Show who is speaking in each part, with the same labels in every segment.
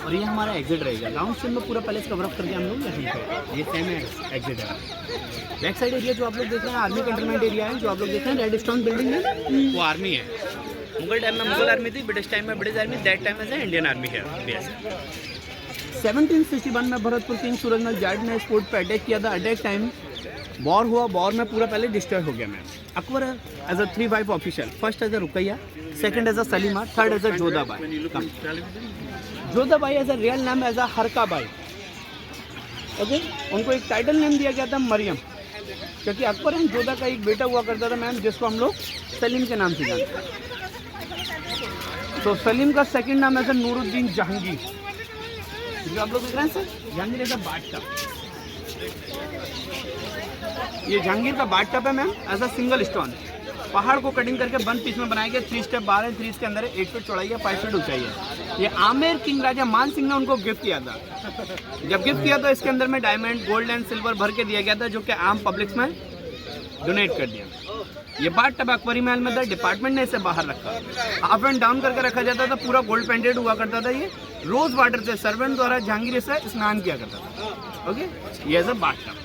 Speaker 1: और ये हमारा एग्जिट रहेगा। राउंड शेप में पूरा पैलेस कवर अप करके हम लोग यहीं पे ये सेम है एग्जिट है। बैक साइड एरिया जो आप लोग देख रहे हैं आर्मी कंटोनमेंट एरिया है। जो आप लोग देख रहे हैं रेड स्टोन बिल्डिंग है वो आर्मी है। मुगल टाइम में मुगल आर्मी थी, ब्रिटिश टाइम में ब्रिटिश आर्मी, दैट टाइम में इंडियन आर्मी है। 1761 में भरतपुर किंग सूरजमल जाट ने इस फोर्ट पर अटैक किया था। अटैक टाइम वॉर हुआ, वॉर में पूरा पहले डिस्ट्रॉय हो गया। Ma'am Akbar as a 3 wife official, first as a Ruqaiya, second as a Salima, third as a Jodhabai. Jodhabai as a real name as a Harkabai. Okay, उनको एक टाइटल नेम दिया गया था मरियम, क्योंकि अकबर एंड जोधा का एक बेटा हुआ करता था मैम, जिसको हम लोग सलीम के नाम से जानते हैं। तो सलीम का सेकंड नाम है नूरुद्दीन जहांगीर। जो आप लोग देख रहे हैं सर जहांगीर एज अ बादशाह, ये जहांगीर का बादशाह है ma'am as a single stone. पहाड़ को कटिंग करके 1 पीस में बनाया गया। 3 स्टेप 12 3 के अंदर 8 फीट चौड़ाई है, 5 फीट ऊंचाई है। ये आमेर किंग राजा मान सिंह ने उनको गिफ्ट किया था। जब गिफ्ट किया तो इसके अंदर में डायमंड, गोल्ड एंड सिल्वर भर के दिया गया था, जो कि आम पब्लिक में डोनेट कर दिया। ये बाथ टब अकबरी महल में था, डिपार्टमेंट ने इसे बाहर रखा। अप एंड डाउन करके रखा जाता था, पूरा गोल्ड पेंटेड हुआ करता था। ये रोज वाटर से सर्वेंट द्वारा जहांगीर इसे स्नान किया करता था। ओके, ये एज अ बाथ टब।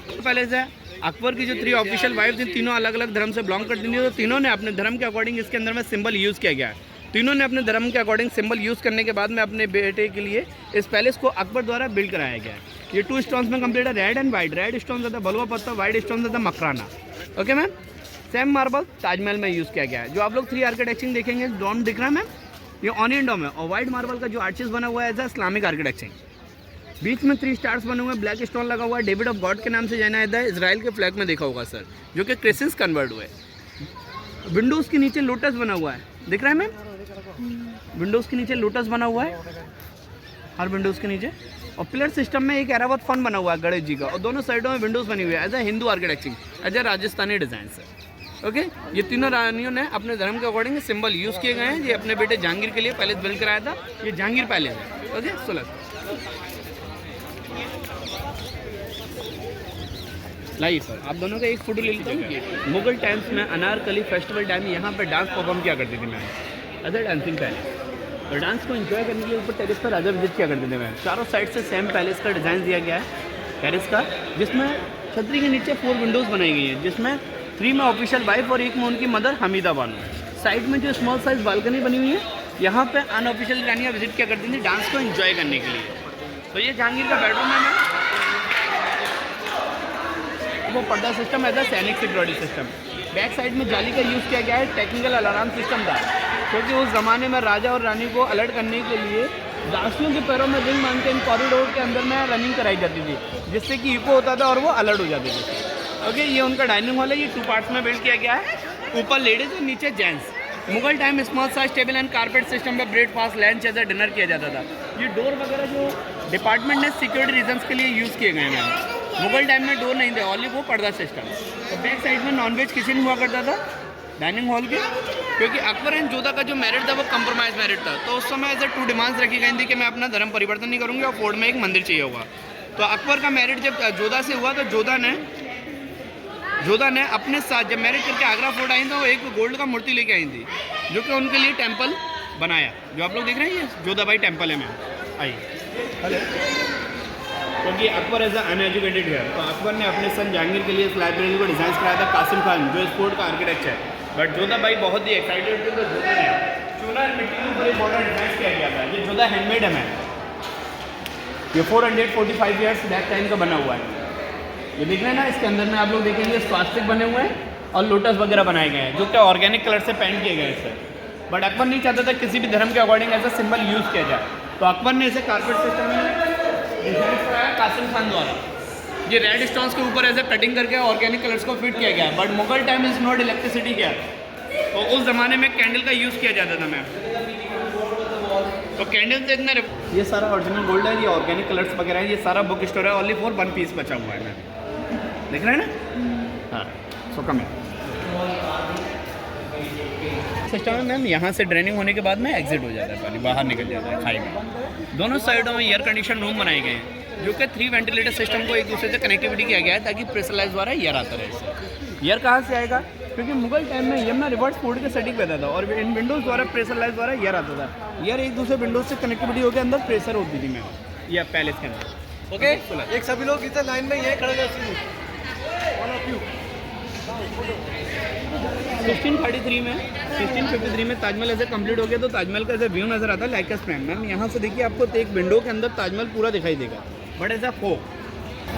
Speaker 1: तो पहले से अकबर की जो 3 ऑफिशियल वाइफ थी, तीनों अलग अलग धर्म से बिलोंग करती थी। तो तीनों ने अपने धर्म के अकॉर्डिंग इसके अंदर में सिंबल यूज़ किया गया है। तीनों ने अपने धर्म के अकॉर्डिंग सिंबल यूज़ करने के बाद में अपने बेटे के लिए इस पैलेस को अकबर द्वारा बिल्ड कराया गया है। ये 2 स्टोन्स में कंप्लीट है, red and white. Red stone था बलुआ पत्थर, वाइट स्टोन था Makrana. Okay ma'am, same marble Taj Mahal में यूज़ किया गया है। जो आप लोग 3 आर्किटेक्चरिंग देखेंगे, डोम दिख रहा है मैम, ये ऑनियन डोम है। और वाइट मार्बल का जो आर्चेस बना हुआ है एज इस्लामिक आर्किटेक्चरिंग। बीच में 3 स्टार्स बने हुए हैं, ब्लैक स्टोन लगा हुआ है, डेविड ऑफ गॉड के नाम से जाना जाता है। इजराइल के फ्लैग में देखा होगा सर, जो कि क्रिश्चियंस कन्वर्ट हुए। विंडोज़ के नीचे लोटस बना हुआ है, दिख रहा है मैम? विंडोज़ के नीचे लोटस बना हुआ है हर विंडोज़ के नीचे। और पिलर सिस्टम में एक एरावत फन बना हुआ है गणेश जी का, और दोनों साइडों में विंडोज़ बनी हुई है as a Hindu architecturing, as a Rajasthani design sir. Okay, ये तीनों रानियों ने अपने धर्म के अकॉर्डिंग सिंबल यूज़ किए गए हैं। ये अपने बेटे जहांगीर के लिए पैलेस बिल्ड कराया था। ये जहांगीर पैलेस है। ओके, सुलभ लाइए सर, आप दोनों का एक फोटो ले लेता हूँ। मुगल टाइम्स में अनारकली फेस्टिवल टाइम यहाँ पर डांस परफॉर्म किया करती थी ma'am, as a dancing palace. और डांस को एंजॉय करने के लिए ऊपर टेरेस पर राजा विजिट किया करते थे मैम। चारों साइड से सेम पैलेस का डिज़ाइन दिया गया है टेरेस का, जिसमें छतरी के नीचे 4 विंडोज़ बनाई गई हैं, जिसमें 3 में ऑफिशियल वाइफ और 1 में उनकी मदर हमीदा बानो। साइड में जो स्मॉल साइज बालकनी बनी हुई है, यहाँ पे अनऑफिशियल रानियाँ विजिट किया करती थी डांस को एंजॉय करने के लिए। तो ये जहांगीर का बेडरूम है मैम। वो पर्दा सिस्टम है, सैनिक सिक्योरिटी सिस्टम। बैक साइड में जाली का यूज़ किया गया है, टेक्निकल अलार्म सिस्टम था, क्योंकि उस ज़माने में राजा और रानी को अलर्ट करने के लिए दासियों के पैरों में रिंग बांध के इन कॉरिडोर के अंदर में रनिंग कराई जाती थी, जिससे कि इको होता था और वो अलर्ट हो जाते थे। ओके, ये उनका डाइनिंग हॉल है। ये 2 पार्ट्स में बिल्ड किया गया है, ऊपर लेडीज़ और नीचे gents. Mughal time small size table and carpet system में ब्रेकफास्ट, लंच एज डिनर किया जाता था। ये डोर वगैरह जो डिपार्टमेंट ने सिक्योरिटी रीजन्स के लिए यूज़ किए गए हैं। मुगल टाइम में डोर नहीं थे, ओनली वो पर्दा सिस्टम। तो बैक साइड में नॉनवेज किचन हुआ करता था डाइनिंग हॉल के, क्योंकि अकबर एंड जोधा का जो मैरिज था वो कंप्रोमाइज मैरिज था। तो उस समय ऐसे 2 डिमांड्स रखी गई थी कि मैं अपना धर्म परिवर्तन नहीं करूँगी और फोर्ट में एक मंदिर चाहिए होगा। तो अकबर का मैरिज जब जोधा से हुआ तो जोधा ने अपने साथ जब मैरिज करके आगरा फोर्ट आई तो एक गोल्ड का मूर्ति लेके आई थी, जो कि उनके लिए टेम्पल बनाया। जो आप लोग देख रहे हैं ये जोधाबाई टेम्पल है मैम। आइए, क्योंकि अकबर एज अनएजुकेटेड है, तो अकबर ने अपने सन जहांगीर के लिए इस लाइब्रेरी को डिज़ाइन कराया था कासिम खान, जो इस फोर्ट का आर्किटेक्ट है। बट जोधाबाई बहुत ही एक्साइटेड थी, तो जोधा ने चूना मिट्टी के ऊपर एक बॉर्डर डिज़ाइन किया गया था। ये जोधा हैंडमेड है मैम। ये 445 ईयर्स बैक टाइम का बना हुआ है। ये देख रहे हैं ना, इसके अंदर में आप लोग देखेंगे स्वास्तिक बने हुए हैं और लोटस वगैरह बनाए गए हैं, जो कि ऑर्गेनिक कलर से पेंट किए गए हैं इससे। बट अकबर नहीं चाहता था किसी भी धर्म के अकॉर्डिंग ऐसा सिंबल यूज़ किया जाए, तो अकबर ने इसे कारपेट सिस्टम में डिजाइन कराया कासिम खान द्वारा। ये रेड स्टोन्स के ऊपर ऐसे कटिंग करके ऑर्गेनिक कलर्स को फिट किया गया है। But Mughal time is not electricity किया, तो उस ज़माने में कैंडल का यूज़ किया जाता था मैम। तो कैंडल से इतना ये सारा ओरिजिनल गोल्ड है, ये ऑर्गेनिक कलर्स वगैरह है। ये सारा बुक स्टोर है, ओनली फॉर 1 पीस बचा हुआ है मैम, देख रहे हैं ना। हाँ, सो कम है सिस्टम है मैम। यहाँ से ड्रेनिंग होने के बाद में एग्जिट हो जाता है, पानी बाहर निकल जाता है खाई में। दोनों साइडों में एयर कंडीशन रूम बनाए गए हैं, जो कि 3 वेंटिलेटर सिस्टम को एक दूसरे से कनेक्टिविटी किया गया है, ताकि प्रेशराइज द्वारा एयर आता रहे। एयर कहाँ से आएगा? क्योंकि मुगल टाइम में ये ना रिवर्स फोल्ड के सेटिंग पे था और इन विंडोज़ द्वारा प्रेशर लाइट द्वारा एयर आता था। एयर एक दूसरे विंडोज से कनेक्टिविटी होकर अंदर प्रेशर होती थी मैम या पैलेस के अंदर।
Speaker 2: ओके, एक सभी लोग इधर लाइन में ये खड़े हैं।
Speaker 1: 1633 में 1653 में ताजमहल ऐसे कंप्लीट हो गया तो ताजमहल का ऐसा व्यू नज़र आता है लाइक अ स्प्रैंग। मैम यहाँ से देखिए आपको तो एक विंडो के अंदर ताजमहल पूरा दिखाई देगा, बट ऐसा फोक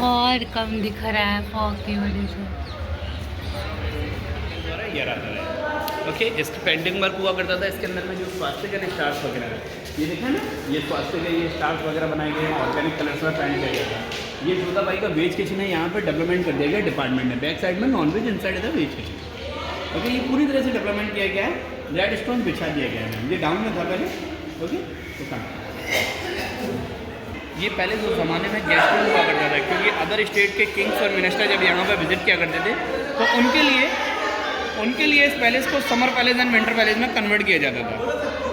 Speaker 3: और कम दिख रहा है फॉग की वजह से।
Speaker 1: ओके, इस पेंटिंग वर्क हुआ करता था इसके अंदर में जो स्वास्थ्य के स्टार्स वगैरह है, ये देखा ना, ये स्वास्थ्य के ये स्टार्स वगैरह बनाए गए हैं, ऑर्गेनिक कलर्स में पेंट किया गया था। ये जोधा भाई का वेज किचन है, यहाँ पे डेवलपमेंट कर दिया गया डिपार्टमेंट में। बैक साइड में नॉनवेज, इन साइड है वेज किचन। ओके, ये पूरी तरह से डेवलपमेंट किया गया है, रेड स्टोन बिछा दिया गया है। ये डाउन में था पहले। ओके, तो कम ये पहले जो ज़माने में गेस्ट रूम हुआ करता था, क्योंकि अदर स्टेट के किंग्स और मिनिस्टर जब यहाँ पर विजिट किया करते थे तो उनके लिए इस पैलेस को summer palace and winter palace में कन्वर्ट किया जाता था,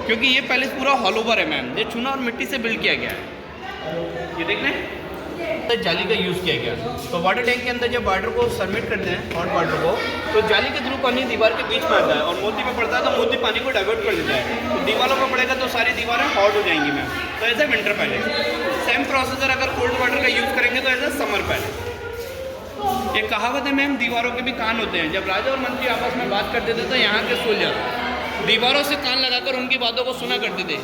Speaker 1: क्योंकि ये पैलेस पूरा हॉल ओवर है मैम। ये चूना और मिट्टी से बिल्ड किया गया है। ये देख रहे हैं, तो जाली का यूज़ किया गया। तो वाटर टैंक के अंदर जब वाटर को सबमिट करते हैं हॉट वाटर को, तो जाली के थ्रू पानी दीवार के बीच में आता है और मोती पे पड़ता है तो मोती पानी को डाइवर्ट कर देता है। तो दीवारों पर पड़ेगा तो सारी दीवारें हॉट हो जाएंगी मैम। तो ऐसा विंटर पैलेस। सेम प्रोसेसर अगर कोल्ड वाटर का यूज़ करेंगे तो ऐसा समर पैलेस। एक कहावत है मैम, दीवारों के भी कान होते हैं। जब राजा और मंत्री आपस में बात करते थे तो यहाँ के सोल्जर दीवारों से कान लगाकर उनकी बातों को सुना करते थे,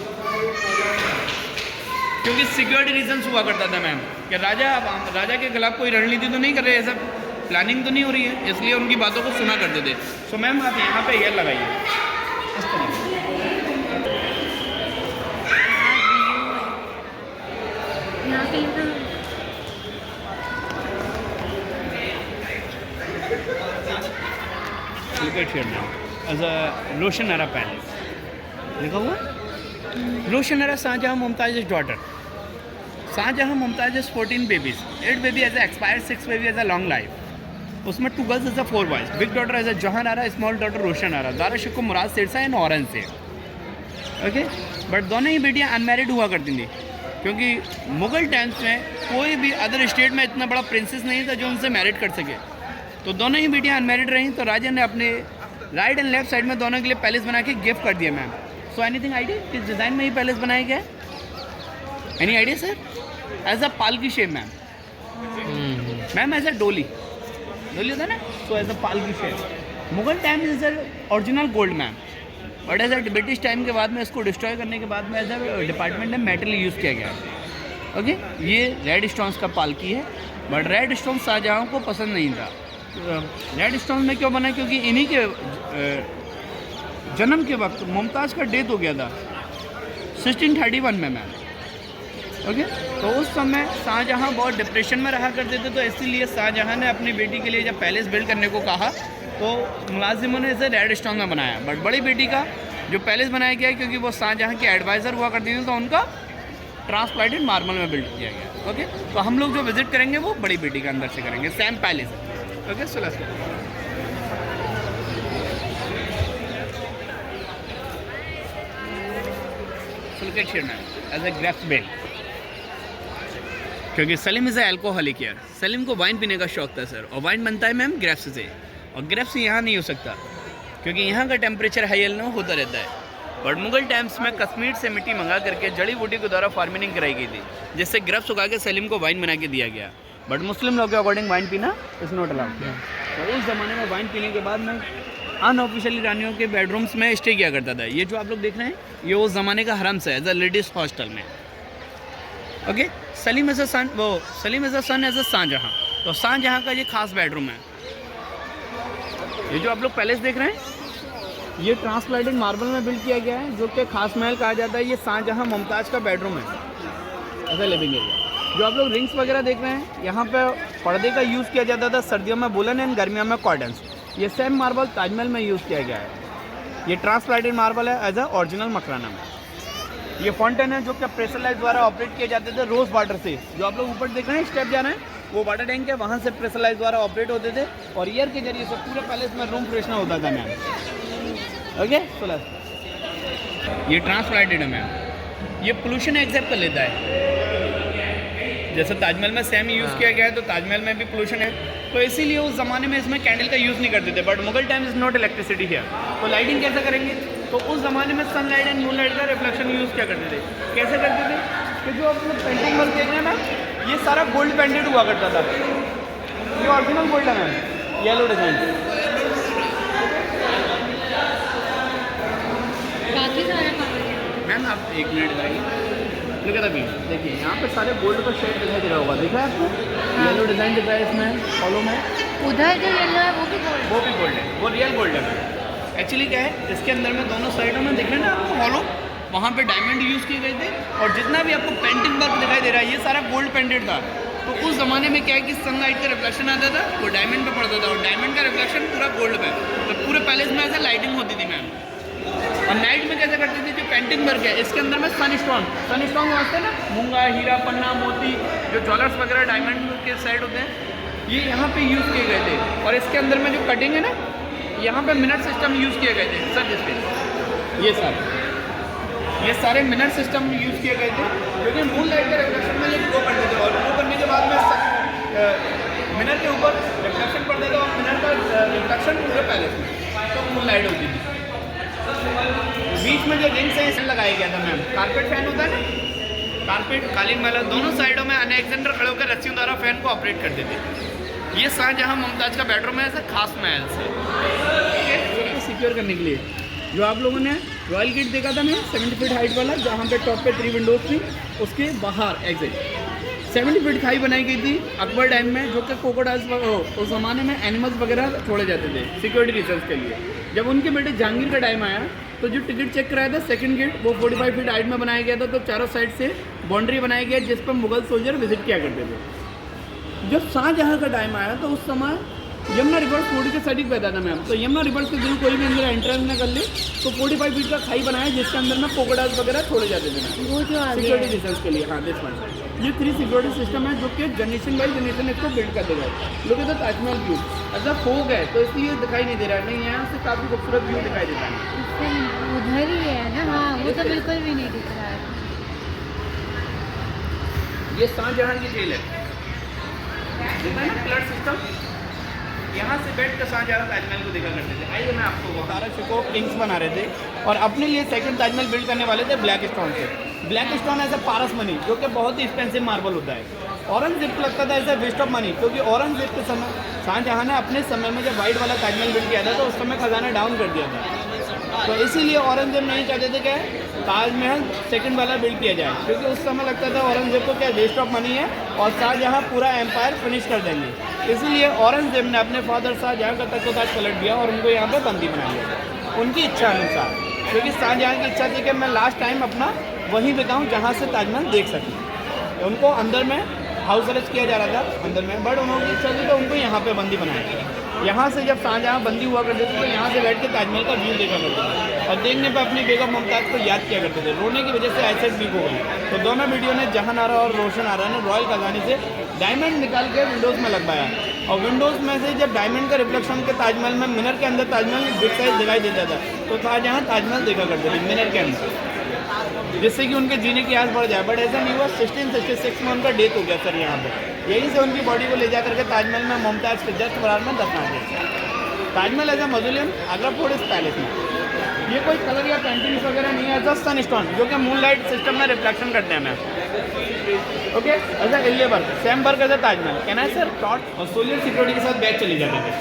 Speaker 1: क्योंकि सिक्योरिटी रीजंस हुआ करता था मैम कि राजा के खिलाफ कोई रणनीति तो नहीं कर रहे, ऐसा प्लानिंग तो नहीं हो रही है, इसलिए उनकी बातों को सुना करते थे। सो मैम आप यहाँ पे एयर लगाइए इस तरह। एज अ रोशनरा पैलेस लिखा हुआ, Roshanara Shahjahan Mumtaz daughter. Shahjahan Mumtaz 14 babies, 8 baby as expire, 6 baby as a long life. उसमें 2 girls as a 4 boys. Big daughter as a Jahan Ara, small daughter Roshan Ara, Dara Shikoh Murad सिरसा and Aurangzeb. Okay, but दोनों ही बेटियाँ अनमैरिड हुआ करती थी, क्योंकि मुग़ल टाइम्स में कोई भी अदर स्टेट में इतना बड़ा प्रिंसेस नहीं था जो उनसे मैरिड कर सके। तो दोनों ही बेटियाँ अनमैरिड रहीं, तो राजा ने अपने राइट एंड लेफ्ट साइड में दोनों के लिए पैलेस बना के गिफ्ट कर दिया मैम। सो एनीथिंग आइडिया किस डिज़ाइन में ही पैलेस बनाया गया है? Any idea sir? As a पाल की shape ma'am. Ma'am as a डोली होता है ना, सो एज अ पाल की shape. Mughal time is a original gold ma'am, but as a British time के बाद में इसको डिस्ट्रॉय करने के बाद में एज अ डिपार्टमेंट में मेटल यूज़ किया गया। ओके, ये रेड स्टोन्स का पालकी है, बट रेड स्टोन शाहजहाँ को पसंद नहीं था। रेड स्टोन में क्यों बना? क्योंकि इन्हीं के जन्म के वक्त मुमताज़ का डेथ हो गया था 1631 में मैम। ओके, तो उस समय शाहजहाँ बहुत डिप्रेशन में रहा करते थे, तो इसीलिए शाहजहाँ ने अपनी बेटी के लिए जब पैलेस बिल्ड करने को कहा तो मुलाजिमों ने इसे रेड स्टोन में बनाया। बट बड़ी बेटी का जो पैलेस बनाया गया, क्योंकि वो शाहजहाँ के एडवाइज़र हुआ करती थी, तो उनका ट्रांसप्लांटेड मार्बल में बिल्ड किया गया। ओके, तो हम लोग जो विजिट करेंगे वो बड़ी बेटी के अंदर से करेंगे, same palace. Okay, so let's go. As a grapes बेल, क्योंकि सलीम इज़ अल्कोहलिक यार। सलीम को वाइन पीने का शौक था सर, और वाइन बनता है मैम ग्रेप्स से, और ग्रेप्स यहाँ नहीं हो सकता क्योंकि यहाँ का टेम्परेचर हाई एल होता रहता है। बट मुगल टाइम्स में कश्मीर से मिट्टी मंगा करके जड़ी बूटी के द्वारा फार्मिंग कराई गई थी, जिससे ग्रेप्स उगा के सलीम को वाइन बना के दिया गया। बट मुस्लिम लोग के अकॉर्डिंग वाइन पीना इज़ नॉट अलाउड। तो उस ज़माने में वाइन पीने के बाद में अनऑफिशियली रानियों के बेडरूम्स में स्टे किया करता था। ये जो आप लोग देख रहे हैं ये उस ज़माने का हरम से एज अ लेडीज़ हॉस्टल में। Okay, Salim as a son as a Shahjahan. तो शाहजहाँ का ये खास बेडरूम है। ये जो आप लोग पैलेस देख रहे हैं ये ट्रांसप्लांटेड मार्बल में बिल्ड किया गया है, जो कि खास महल कहा जाता है। ये शाहजहाँ मुमताज़ का बेडरूम है, ऐसा लिविंग एरिया। जो आप लोग रिंग्स वगैरह देख रहे हैं यहाँ पे पर्दे का यूज़ किया जाता था, सर्दियों में वुलन एंड गर्मियों में कॉटन्स। ये सेम मार्बल ताजमहल में यूज़ किया गया है। ये ट्रांसप्लांटेड मार्बल है एज अ ओरिजिनल मकराना में। ये फाउंटेन है जो कि प्रेशर लाइट द्वारा ऑपरेट किए जाते थे रोज़ वाटर से। जो आप लोग ऊपर देख रहे हैं स्टेप जा रहे हैं वो वाटर टैंक है, वहाँ से प्रेशर लाइट द्वारा ऑपरेट होते थे और एयर के जरिए से पूरे पैलेस में रूम फ्रेशनर होता था मैम। ओके, चलो ये ट्रांसप्लांटेड है मैम। ये पोल्यूशन एक्सेप्ट कर लेता है। जैसे ताजमहल में सेम यूज़ किया गया है तो ताजमहल में भी पोल्यूशन है, तो इसीलिए उस ज़माने में इसमें कैंडल का यूज़ नहीं करते थे। But Mughal time is not electricity है, तो लाइटिंग कैसे करेंगे? तो उस ज़माने में सनलाइट एंड मूनलाइट का रिफ्लेक्शन यूज़ क्या करते थे, कैसे करते थे कि जो आप लोग पेंटिंग वर्क देख रहे हैं मैम, ये सारा गोल्ड पेंटेड हुआ करता था। ये ओरिजिनल गोल्ड है मैम, येलो डिज़ाइन।
Speaker 3: बाकी सारा कवर है।
Speaker 1: मैम आप एक मिनट भाई, लुक एट द व्यू, देखिए यहाँ पे सारे गोल्ड का शेड दिखाई दे रहा होगा, दिखा है आपको? येलो डिज़ाइन दिख रहा है इसमें फॉलो में,
Speaker 3: उधर जो येलो है वो भी गोल्ड।
Speaker 1: वो भी गोल्ड है, वो रियल गोल्ड है। एक्चुअली क्या है, इसके अंदर में दोनों साइडों में दिख रहे हैं ना आपको फॉलो, वहाँ पे डायमंड यूज़ किए गए थे, और जितना भी आपको पेंटिंग वर्क दिखाई दे रहा है ये सारा गोल्ड पेंटेड था। तो उस ज़माने में क्या है कि सनलाइट का रिफ्लेक्शन आता था, वो डायमंड पे पड़ता था, और डायमंड का रिफ्लेक्शन पूरा गोल्ड पे, तो पूरे पैलेस में ऐसे लाइटिंग होती थी मैम। और नाइट में कैसे करते थे, जो पेंटिंग वर्क है इसके अंदर में सन स्टोन होते हैं ना, मूंगा, हीरा, पन्ना, मोती, जो ज्वेलर्स वगैरह डायमंड के सेट होते हैं, ये यहाँ पे यूज़ किए गए थे। और इसके अंदर में जो कटिंग है ना, यहाँ पे मिनट सिस्टम यूज़ किए गए थे सर, जिसपे ये सारे मिनट सिस्टम यूज़ किए गए थे, क्योंकि मून लाइट के रिफ्लेक्शन में ये ग्लो करते थे, और ग्लो करने के बाद में मिनर के ऊपर रिफ्लेक्शन पड़ता था, और मिनर का रिफ्लेक्शन पूरे पैलेस में, तो मून लाइट होती थी। बीच में जो रिंग्स है इसे लगाया गया था मैम, कारपेट फैन होता है ना, कारपेट कालीन वाला, दोनों साइडों में अलेक्जेंडर खड़े होकर रस्सियों द्वारा फैन को ऑपरेट करते थे। ये शाहजहाँ मुमताज़ का बेडरूम है, ऐसा खास महल से सिक्योर करने के लिए। जो आप लोगों ने रॉयल गेट देखा था मैम 70 फीट हाइट वाला, जहाँ पे टॉप पे 3 विंडोज थी, उसके बाहर एग्जिट 70 फीट खाई बनाई गई थी अकबर टाइम में, जो कि क्रोकोडाइल्स उस ज़माने में एनिमल्स वगैरह छोड़े जाते थे सिक्योरिटी रीजन्स के लिए। जब उनके बेटे जहांगीर का टाइम आया तो जो टिकट चेक कराया था सेकंड गेट, वो 45 फीट हाइट में बनाया गया था, तो चारों साइड से बाउंड्री बनाया गया जिस पर मुगल सोल्जर विजिट किया करते थे। जब शाहजहाँ का टाइम आया तो उस समय यमुना रिवर 40 के साइड पैदा था मैम, तो यमुना रिवर से जो कोई भी अंदर एंट्रेंस न कर ले तो 45 फीट का खाई बनाया जिसके अंदर में क्रोकोडाइल्स वगैरह छोड़े जाते थे मैम,
Speaker 3: वो जो आगे
Speaker 1: सिक्योरिटी रीजन्स के लिए। हाँ दिस वन, ये 3 सिक्योरिटी सिस्टम है जो कि जनरेशन बाई जनरेशन इसको बिल्ड कर देगा। लोग तो ताजमहल व्यू ऐसा फोग है तो इसलिए दिखाई नहीं दे रहा है, नहीं यहाँ से काफ़ी खूबसूरत व्यू दिखाई देता है।
Speaker 3: उधर ही है ना, हाँ वो तो बिल्कुल भी नहीं दिख रहा है।
Speaker 1: ये शाहजहाँ की जेल है, देखा है ना फ्लड सिस्टम, यहाँ से बैठ कर शाहजहाँ ताजमहल को देखा करते थे। आइए मैं आपको बता शिको किंग्स बना रहे थे और अपने लिए सेकंड ताजमहल बिल्ड करने वाले थे ब्लैक स्टोन से। ब्लैक स्टोन ऐसा पारस मनी जो कि बहुत ही एक्सपेंसिव मार्बल होता है। औरंगजेब को लगता था ऐसा वेस्ट ऑफ मनी, क्योंकि औरंगजेब के समय शाहजहाँ ने अपने समय में जब वाइट वाला ताजमहल बिल्ड किया था तो उस समय खजाना डाउन कर दिया था, तो इसीलिए औरंगजेब नहीं चाहते थे कि ताजमहल सेकंड वाला बिल्ड किया जाए, क्योंकि उस समय लगता था औरंगजेब को क्या वेस्ट ऑफ मनी है और शाहजहाँ पूरा एम्पायर फिनिश कर देंगे। इसीलिए औरंगजेब ने अपने फादर शाहजहाँ का तख्ताज पलट दिया और उनको यहाँ पे बंदी बना लिया उनकी इच्छा अनुसार, क्योंकि शाहजहाँ की इच्छा थी कि मैं लास्ट टाइम अपना वहीं बिताऊँ जहाँ से ताजमहल देख सकूँ। उनको अंदर में हाउस अरेस्ट किया जा रहा था अंदर में, बट उन्होंने इच्छा थी तो उनको यहाँ पे बंदी बनाया। यहाँ से जब शाहजहाँ बंदी हुआ करते थे तो यहाँ से बैठ के ताजमहल का व्यू देखा करते थे और देखने पर अपनी बेगम मुमताज़ को याद किया करते थे। रोने की वजह से आईसाइट वीक हो गई, तो दोनों वीडियो ने जहान आरा और रोशन आरा ने रॉयल खजाने से डायमंड निकाल के विंडोज़ में लगवाया, और विंडोज़ में से जब डायमंड का रिफ्लेक्शन के ताजमहल में मिनर के अंदर ताजमहल बिग साइज दिखाई देता था, तो शाहजहाँ ताजमहल देखा करते थे मिनर के अंदर, जिससे कि उनके जीने की आस बढ़ जाए। बट ऐसा नहीं हुआ, 1666 में उनका डेथ हो गया सर यहाँ पे। यहीं से उनकी बॉडी को ले जा करके ताजमहल में मुमताज़ के जस्ट बराबर में दफना दिया। Taj Mahal as a mausoleum Agra fort इस पैलेस में। ये कोई कलर या पेंटिंग्स वगैरह नहीं है, जस्ट सन स्टोन जो कि मून लाइट सिस्टम में रिफ्लेक्शन करते हैं मैम। ओके, ऐसा इलियबर्ग same work as a Taj Mahal कहना है सर। टॉट और सोलियर सिक्योरिटी के साथ बैग चले जाते थे।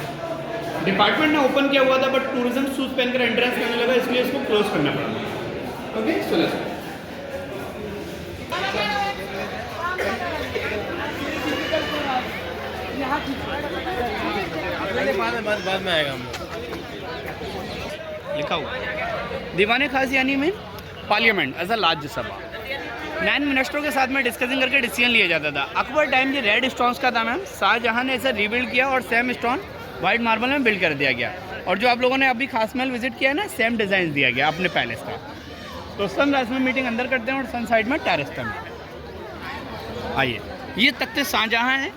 Speaker 1: डिपार्टमेंट ने ओपन किया हुआ था बट टूरिज्म शूज पहनकर एंट्रेंस करने लगा, इसलिए इसको क्लोज करना पड़ा। ओके चलो सर।
Speaker 2: बाद में आएगा हम
Speaker 1: लिखा हुआ दीवाने खास यानी में पार्लियामेंट एज अ राज्य सभा 9 मिनिस्टरों के साथ में डिस्कसिंग करके डिसीजन लिया जाता था। अकबर टाइम ये रेड स्टोन्स का था मैम, शाहजहाँ ने इसे रीबिल्ड किया और सेम स्टोन वाइट मार्बल में बिल्ड कर दिया गया। और जो आप लोगों ने अभी खास महल विजिट किया है ना, सेम डिज़ाइन दिया गया अपने पैलेस का। तो सनराइज में मीटिंग अंदर करते हैं और सन साइड में टेरेस पर मीटिंग। आइए, ये तख्ते शाहजहाँ हैं,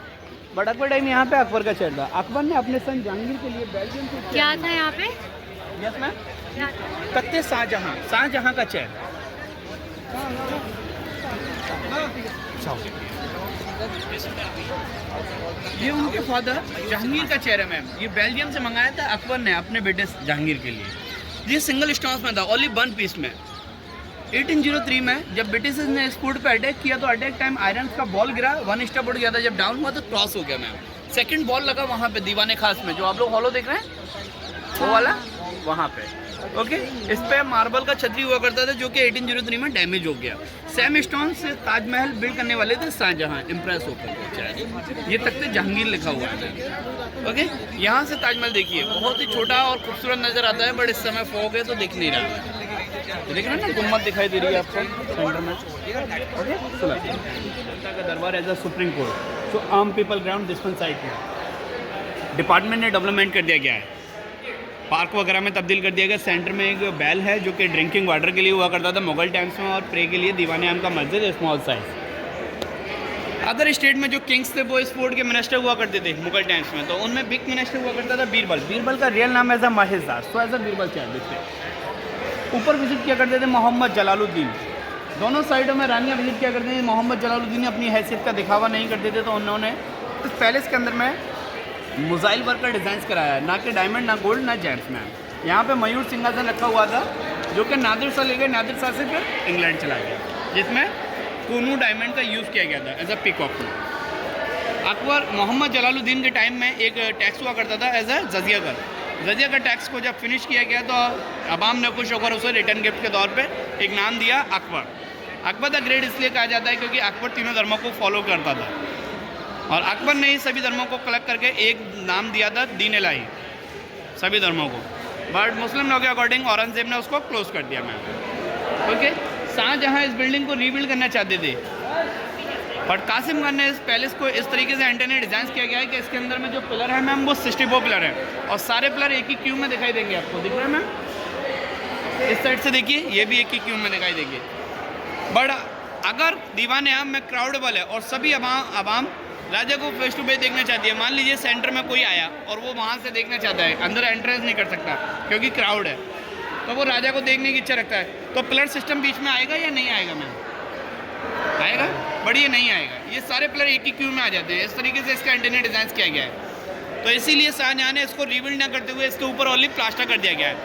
Speaker 1: बट अकबर टाइम यहाँ पे अकबर का चेयर था। अकबर ने अपने सन जहांगीर के लिए बेल्जियम से
Speaker 3: क्या था यहाँ पे?
Speaker 1: यस मैम, तख्ते शाहजहाँ, शाहजहाँ का चेयर। ये उनके फादर जहांगीर का चेहरा मैम, ये बेल्जियम से मंगाया था अकबर ने अपने बेटे जहांगीर के लिए। ये सिंगल स्टोन्स में था, ओनली 1 पीस में। 1803 में जब ब्रिटिश ने इस फूड पे अटैक किया तो अटैक टाइम आयरन का बॉल गिरा, 1 स्टेप उड़ गया था, जब डाउन हुआ तो क्रॉस हो गया मैम। सेकंड बॉल लगा वहाँ पे दीवाने खास में, जो आप लोग हॉलो देख रहे हैं वो वाला वहाँ पे। ओके, इस पे मार्बल का छतरी हुआ करता था जो कि 1803 में डैमेज हो गया। सेम स्टोन से ताजमहल बिल्ड करने वाले थे शाहजहां, इम्प्रेस होकर। ये तख्ते जहांगीर लिखा हुआ है। ओके, यहाँ से ताजमहल देखिए, बहुत ही छोटा और खूबसूरत नज़र आता है, बट इस समय फॉग है तो दिख नहीं रहा है। देख रहे हैं ना, गुम्मत दिखाई दे रही है आपको सेंटर में। ओके, जनता का दरबार एज अ सुप्रीम कोर्ट, सो आम people ground this one side में डिपार्टमेंट ने डेवलपमेंट कर दिया गया है, पार्क वगैरह में तब्दील कर दिया गया। सेंटर में एक बैल है जो कि ड्रिंकिंग वाटर के लिए हुआ करता था मुगल टाइम्स में, और प्रे के लिए दीवाने आम का मस्जिद है स्मॉल साइज। अदर स्टेट में जो किंग्स थे वो इस फोर्ट के मिनिस्टर हुआ करते थे मुगल टाइम्स में, तो उनमें बिग मिनिस्टर हुआ करता था बीरबल। बीरबल का रियल नाम एज अ माहिजार, सो एज अ बीरबल चैन। ऊपर विजिट किया करते थे मोहम्मद जलालुद्दीन। दोनों साइडों में रानियाँ विजिट किया करते थे। मोहम्मद जलालुद्दीन अपनी हैसियत का दिखावा नहीं करते थे, तो उन्होंने इस पैलेस के अंदर में मोज़ाइल वर्क का डिज़ाइन कराया है, ना कि डायमंड, ना गोल्ड, ना जेम्स मैम। यहाँ पे मयूर सिंहासन रखा हुआ था जो कि नादिर शाह ले गए, नादिर शाह से फिर इंग्लैंड चला गया, जिसमें कूनू डायमंड का यूज़ किया गया था एज अ पीकॉक में। अकबर मोहम्मद जलालुद्दीन के टाइम में एक टैक्स हुआ करता था एज अ जजिया कर। जजिया का टैक्स को जब फिनिश किया गया तो अवाम ने खुश होकर उसे रिटर्न गिफ्ट के तौर पे एक नाम दिया अकबर। अकबर द ग्रेट इसलिए कहा जाता है क्योंकि अकबर तीनों धर्मों को फॉलो करता था, और अकबर ने ही सभी धर्मों को कलेक्ट करके एक नाम दिया था दीन इलाही, सभी धर्मों को। बट मुस्लिम लॉ के अकॉर्डिंग औरंगजेब ने उसको क्लोज कर दिया मैम। ओके, शाहजहां इस बिल्डिंग को रीबिल्ड करना चाहते थे, बट कासिम खान ने इस पैलेस को इस तरीके से एंटरने डिज़ाइन किया गया है कि इसके अंदर में जो पिलर है मैम वो 64 पिलर है, और सारे पिलर एक ही क्यू में दिखाई देंगे आपको। दिख रहा है मैम, इस साइड से देखिए, ये भी एक ही क्यू में दिखाई देंगे। बट अगर दीवाने आम में क्राउडेबल है और सभी अवाम राजा को फेस टू फेस देखना चाहती है, मान लीजिए सेंटर में कोई आया और वो वहाँ से देखना चाहता है, अंदर एंट्रेंस नहीं कर सकता क्योंकि क्राउड है, तो वो राजा को देखने की इच्छा रखता है, तो पिलर सिस्टम बीच में आएगा या नहीं आएगा मैम? आएगा, बट ये नहीं आएगा। ये सारे पिलर एक ही क्यू में आ जाते हैं। इस तरीके से इसका एंटीरियर डिज़ाइन किया गया है, तो इसीलिए शाहजहां ने इसको रीबिल्ड ना करते हुए इसके ऊपर ओनली प्लास्टर कर दिया गया है।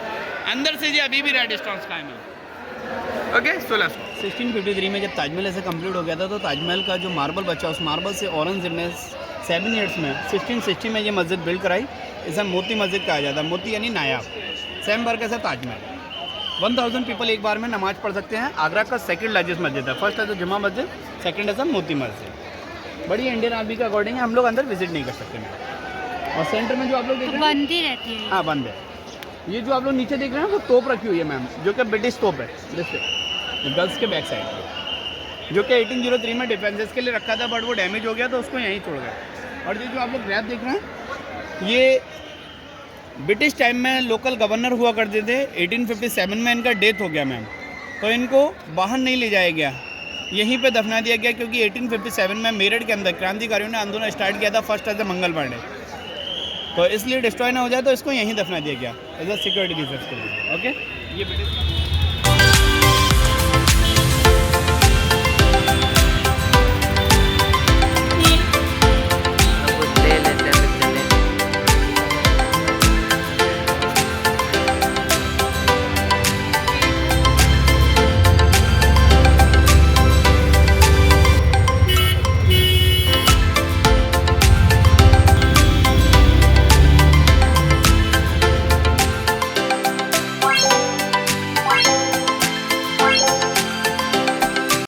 Speaker 1: अंदर से ये अभी भी रेड स्टोन्स का है मैम। ओके, 1653 में जब ताजमहल ऐसे कंप्लीट हो गया था, तो ताजमहल का जो मार्बल बचा, उस मार्बल से औरंगजेब ने 7 ईयर्स में 1660 में ये मस्जिद बिल्ड कराई। इसे मोती मस्जिद कहा जाता है, मोती यानी नायाब। सेम वर्क ऐसा ताजमहल। 1000 पीपल एक बार में नमाज पढ़ सकते हैं। आगरा का सेकंड लार्जेस्ट मस्जिद है, फर्स्ट है तो जुमा मस्जिद, सेकंड है तो मोती मस्जिद। बड़ी इंडियन आर्मी के अकॉर्डिंग हम लोग अंदर विजिट नहीं कर सकते मैम। और सेंटर में जो आप लोग देख रहे हैं
Speaker 3: बंद ही रहती है।
Speaker 1: हाँ, बंद है। ये जो आप लोग नीचे देख रहे हैं वो तोप रखी हुई है मैम, जो कि ब्रिटिश तोप है, गर्ल्स के बैक साइड, जो कि 1803 में डिफेंसेस के लिए रखा था, बट वो डैमेज हो गया तो उसको यहीं छोड़ गए। और ये जो आप लोग रैप देख रहे हैं, ये ब्रिटिश टाइम में लोकल गवर्नर हुआ करते थे। 1857 में इनका डेथ हो गया मैम, तो इनको बाहर नहीं ले जाया गया, यहीं पे दफना दिया गया, क्योंकि 1857 में मेरठ के अंदर क्रांतिकारियों ने आंदोलन स्टार्ट किया था, फर्स्ट एज मंगल पांडे, तो इसलिए डिस्ट्रॉय ना हो जाए तो इसको यहीं दफना दिया गया एज अ सिक्योरिटी रीजन के लिए। ओके, ये ब्रिटिश